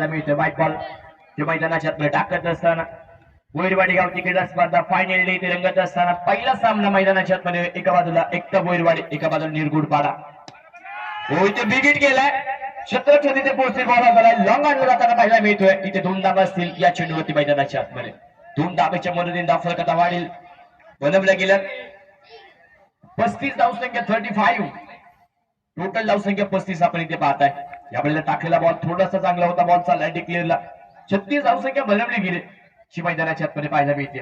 मिळतोय white ball जे मैदानाच्या आतमध्ये टाकत असताना बोईरवाडी गावची क्रीडा स्पर्धा फायनल इथे रंगत असताना पहिला सामना मैदानाच्या आतमध्ये एका बाजूला एकटा बोईरवाडी एका बाजूला निरगुडपाडा इथे बिगिट गेलाय शतरक्षण तिथे पोहोचतील बॉल लॉंग आणला जाताना पाहायला मिळतोय इथे दोन धाबा असतील या चेंडूवरती मैदानाच्या आतमध्ये दोन धाब्याच्या मदतीने धावफलक वाढेल बनवल्या गेल्या 35 धावसंख्या 35 टोटल धावसंख्या 35 आपण इथे पाहताय यावेळेला टाकलेला बॉल थोडासा चांगला होता बॉल चाललाय डिक्लेअरला 36 धावसंख्या बनवली गेली शी मैदानाच्या आतमध्ये पाहायला मिळते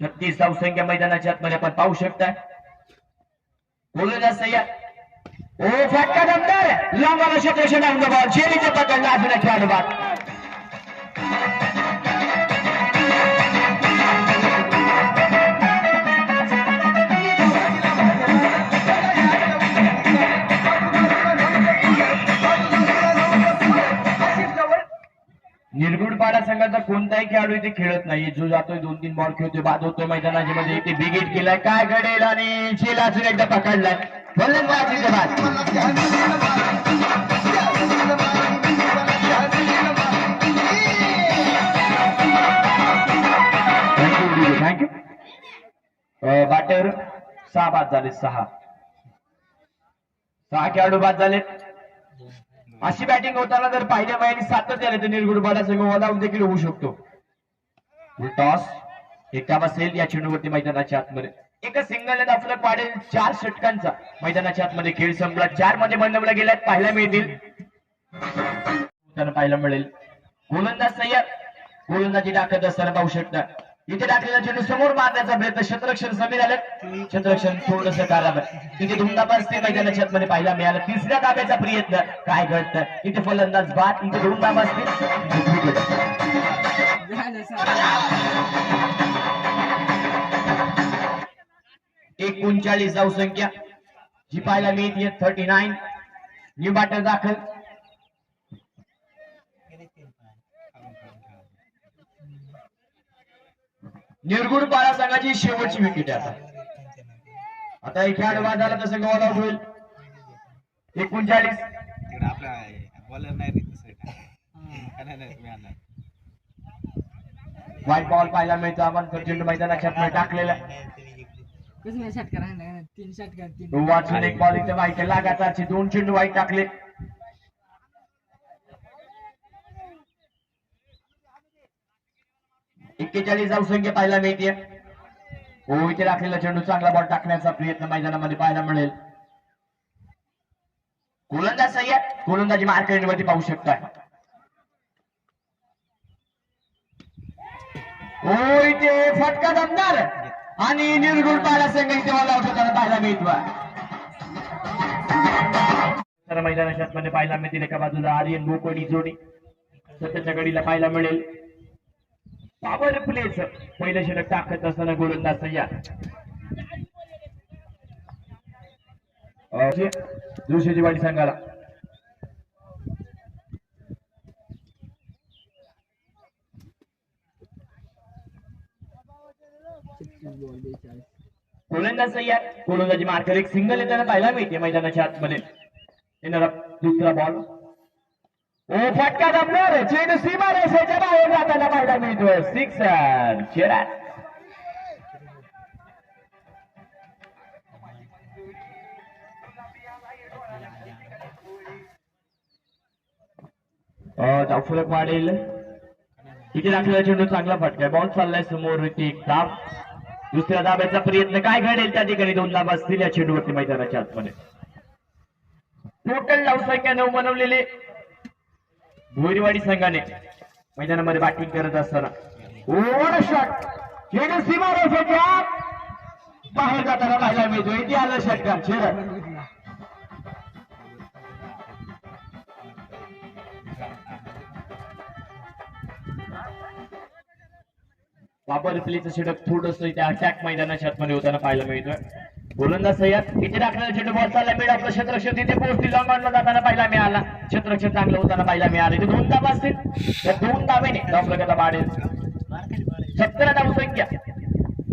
36 धावसंख्या मैदानाच्या आतमध्ये आपण पाहू शकताय बोलू जास्त या ओ फटका दमदार लांबाला क्षेत्रक्षण डाऊन द बॉल शेरीचे पकडला अजून एक खेळाडू बाद निरगुडपाडा संघाचा कोणताही खेळाडू इथे खेळत नाही जो जातोय 2-3 बॉल खेळतोय बाद होतोय मैदानाच्या मध्ये इथे बिगिट केलाय काय घडेल आणि शेला अजून एकदा पकडलाय फलंदाज इथे बाद थँक्यू बाटेवर 6 बाद झाले 6 खेळाडू बाद झाले अशी बॅटिंग होताना जर पहिल्या महिन्यात सातत्याने तर निरगुडपाडा संघ ओलावून देखील होऊ शकतो टॉस एका बसेल या चेंडूवरती मैदानाच्या आतमध्ये एका सिंगलने दाफलक वाढेल 4 षटकांचा मैदानाच्या आतमध्ये खेळ संपला 4 मध्ये बनवल्या गेल्यात पाहायला मिळतील पाहायला मिळेल गोलंदाज सय्यद गोलंदाजी टाकत असताना पाहू शकता इथे टाकलेला चेंडू समोर मारण्याचा प्रयत्न क्षेत्ररक्षण समीर आलं क्षेत्ररक्षण थोडस खराब आहे इथे दोन धाबा असते मैदानाच्या आतमध्ये पाहायला मिळालं तिसऱ्या धाब्याचा प्रयत्न काय घडतं इथे फलंदाज बाद इथे दोन धाबा असतील 39 धावसंख्या जी पाहायला मिळते 39 न्यू बॅटर दाखल निरगुडपाडा संघाची शेवटची विकेट आहे आता एक खेळाडू बाद झाला तर संघ ऑल आउट होईल 39 व्हाईट बॉल पाहायला मिळतो आपण चेंडू मैदानाच्या आतमध्ये टाकलेला वाचून एक बॉल इथे व्हाईट लागातारचे 2 चेंडू व्हाईट टाकले एक्केचाळीस धावसंख्या पाहायला मिळते हो इथे टाकलेला चेंडू चांगला बॉल टाकण्याचा प्रयत्न मैदानामध्ये पाहायला मिळेल गोलंदाज सय्यद गोलंदाजी मार्केट वरती पाहू शकता हो इथे फटका दमदार आणि निरगुडपाडा संघ इथे ऑल आउट होताना पाहायला मिळतो मैदानाच्या आतमध्ये पाहायला मिळतील एका बाजूला आर्यन बोकोडी जोडी सध्याच्या घडीला पाहायला मिळेल पॉवर प्लेच पहिलं षटक टाकत असताना गोलंदाज सय्यद दुसऱ्याची वाडी संघाला गोलंदाज सय्यद गोलंदाजी मार्कर एक सिंगल येताना पाहायला मिळते मैदानाच्या आतमध्ये येणारा दुसरा बॉल ओ फटका दमदार चेंडू सीमा रेषेच्या बाहेर जाताना पाहायला मिळतोय 6 चेरा धावफलक वाढेल इथे टाकलेला चेंडू चांगला फटका बॉल चाललाय समोर एक धाब दुसऱ्या धाब्याचा प्रयत्न काय घडेल त्या ठिकाणी 2 धाबा असतील या चेंडूवरती मैदानाच्या आतमध्ये टोटल धावसंख्या 9 बनवलेली बोईरवाडी संघाने मैदानामध्ये बॅटिंग करत असताना ओव्हर शॉट चेंडू सीमा रेषेच्या बाहेर जाताना पाहायला मिळतो इथे आलं षटकार चेहरा वापर प्लेचं षटक थोडंसं इथे अटॅक मैदानाच्या आतमध्ये होताना पाहायला मिळतोय गोलंदाज सय्यद इथे टाकलेला चेंडू बॉल चालला मिड आपलं क्षेत्ररक्षण तिथे पोहोचतील लॉंग ऑनला जाताना पाहायला मिळाला क्षेत्ररक्षण चांगलं होताना पाहायला मिळालं इथे 2 धाबा असतील त्या 2 धाब्याने धावफलकाचा वाढेल 17 धावसंख्या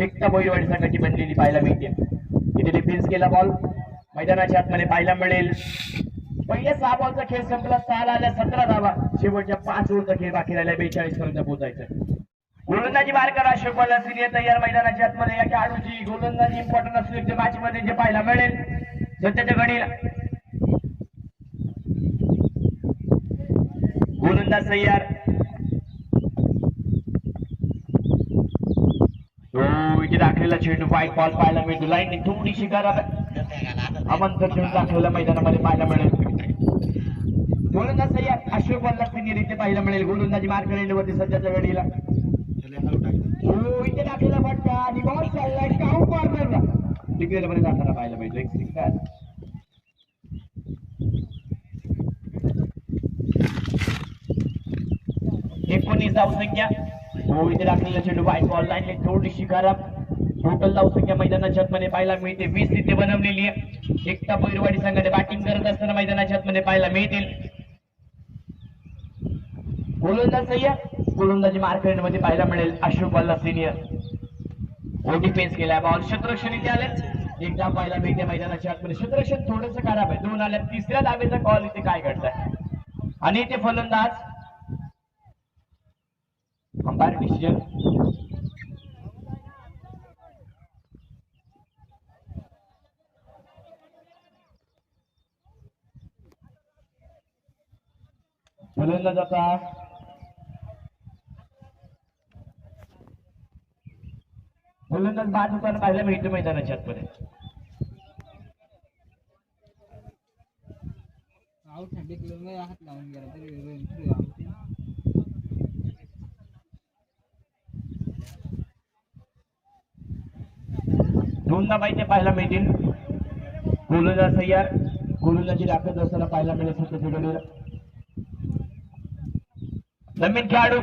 एकटा बोईरवाडी संघाची बनलेली पाहायला मिळते इथे डिफेन्स केला बॉल मैदानाच्या आतमध्ये पाहायला मिळेल पहिल्या 6 बॉलचा खेळ संपला, 6 आल्या 17 धावा. शेवटच्या 5 ओव्हरचा खेळ बाकी राहिला, 42 पर्यंत पोहोचायचं. गोलंदाजी मार्कर अशोक बल्ला सिनियर तयार मैदानाच्या आतमध्ये. या खेळाडूची गोलंदाजी इम्पॉर्टंट असलेल्या मॅच मध्ये जे पाहायला मिळेल सध्याच्या घडीला. गोलंदाज तयार. इथे दाखलेला चेंडू व्हाईट बॉल पाहायला मिळतो. लाईन थोडीशी खराब अमंत चेंडू दाखलेला मैदानामध्ये पाहायला मिळेल. गोलंदाज तयार अशोक बल्ला सिनियर इथे पाहायला मिळेल. गोलंदाजी मार्कर एंडवरती सध्याच्या घडीला. इथे टाकलेला फटका आणि बॉल चाललाय काउंट कॉर्नरला. डिक्लेअर मध्ये जाताना पाहायला मिळतो एक सिंगल. 19 धावसंख्या. इथे टाकलेला चेंडू व्हाईट बॉल लाईन थोडीशी खराब. टोटल धावसंख्या मैदानाच्या आतमध्ये पाहायला मिळते 20 इथे बनवलेली आहे. एकटा बैरवाडी संघाने बॅटिंग करत असताना मैदानाच्या आतमध्ये पाहायला मिळतील. गोलंदाज तयार. गोलंदाजी मार्कर मध्ये पाहायला मिळेल अशोक बल्ला सिनियर. डिफेन्स केला बॉल क्षेत्ररक्षण इथे आले. एकदा पाहायला मिळते मैदानाच्या आतमध्ये. क्षेत्ररक्षण थोडंसं खराब आहे. 2 आल्या. तिसऱ्या धावेचा कॉल इथे काय घडलाय आणि इथे फलंदाज अंपायर डिसिजन. फलंदाज आता गोलंदाज बाद होताना पाहायला मिळतो मैदानाच्या आतमध्ये. दोनदा माहिती पाहायला मिळतील. गोलंदाज तयार. गोलंदाजी राखत असताना पाहायला मिळेल सध्याच्या घडीला. नवीन खेळाडू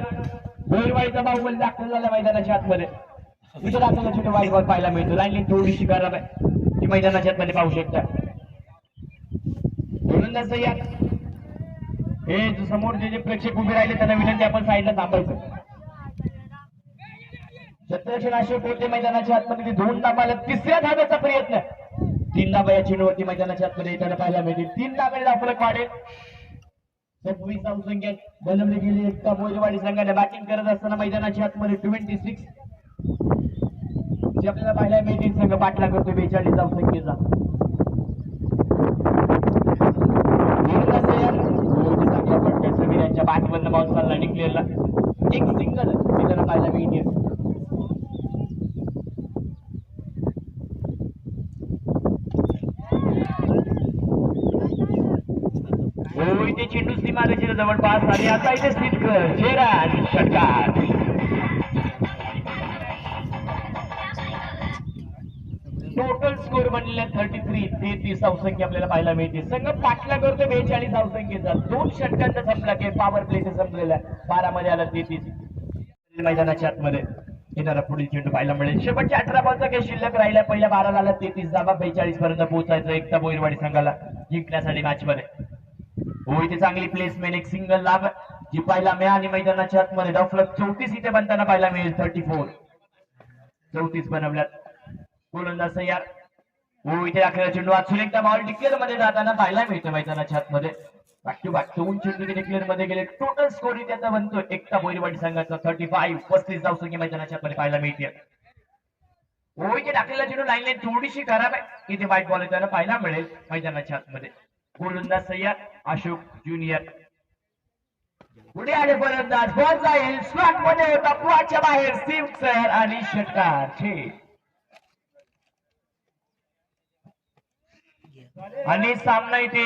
बैरवाडीचा बाहुबली दाखल झाला मैदानाच्या आतमध्ये. इथे दाखल छोटे वाईट बॉल पाहायला मिळतो. लाईन थोडीशी खराब आहे ती मैदानाच्या आतमध्ये पाहू शकता. गोलंदाज तयार. हे समोरचे जे प्रेक्षक उभे राहिले त्यांना विनंती आपण साईडला थांबायचं. क्षेत्ररक्षण अशोक होते मैदानाच्या आतमध्ये. 2 धावाला तिसऱ्या धाव्याचा प्रयत्न. 3 धावा या चेंडूवरती मैदानाच्या आतमध्ये येताना पाहायला मिळतील. 3 धाव्याला फरक वाढेल. 26 धावसंख्येत बनवली गेली. एकटा बैरवाडी संघाने बॅटिंग करत असताना मैदानाच्या आतमध्ये 26 जे आपल्याला पाहायला मिळतील. संघ पाठला करतो 42 धावसंख्येचा. समीर यांच्या बॅटमधनं बॉल चालला डिक्लेअरला. एक सिंगल मैदाना पाहायला मिळते. इथे चेंडू सीमारेषेच्या जवळपास आणि आता इथे स्थित चेहरा षटकार. टोटल स्कोर बनलेला 33 धावसंख्या आपल्याला पाहायला मिळते. संघ पाठला करतो 42 धावसंख्येचा. 2 षटकांचा संपला की पॉवर प्लेचा संपलेला. 12 मध्ये आला 33. मैदानाच्या आतमध्ये येणारा पुढील चेंडू पाहायला मिळेल. शेवटच्या 18 बॉलचा काही शिल्लक राहिला. पहिल्या 12 आला 33 धावा. 42 पर्यंत पोहोचायचं एकटा बैरवाडी संघाला जिंकण्यासाठी मॅच मध्ये. इथे चांगली प्लेसमेंट. एक सिंगल लाभ जी पाहायला मिळाली मैदानाच्या आतमध्ये. डॉफलक 34 इथे बनताना पाहायला मिळेल. 34 बनवल्यात. गोलंदाज तयार. इथे दाखलेला चेंडू वाचून एकदा बॉल डिक्लेअर मध्ये जाताना पाहायला मिळतो मैदानाच्या आतमध्ये. बॅक टू बॅक 2 चेंडू डिक्लेअर मध्ये गेले. टोटल स्कोर त्याचा बनतो एकटा बैरवाडी संघाचा 35 धावसंख्या मैदानाच्या आतमध्ये पाहायला मिळते. इथे दाखलेला चेंडू लाईन थोडीशी खराब आहे. इथे व्हाईट बॉल येताना पाहायला मिळेल मैदानाच्या आतमध्ये. गोलंदाज तयार अशोक ज्युनियर. पुढे आले फलंदाज. बॉल जाईल स्लॉट मध्ये होता. पुढच्या बाहेर सिक्सर आणि षटकार. आणि सामना इथे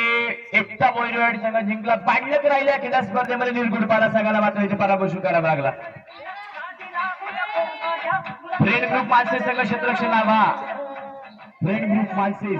एकटा बैरवाडी संघ जिंकला. बांधल्यात राहिल्या खेळा स्पर्धेमध्ये निर्गुणपाडा संघाला मात्र इथे पराभव स्वीकारावा लागला. फ्रेंड ग्रुप माणसे संघ क्षेत्ररक्षण लावा. फ्रेंड ग्रुप माणसे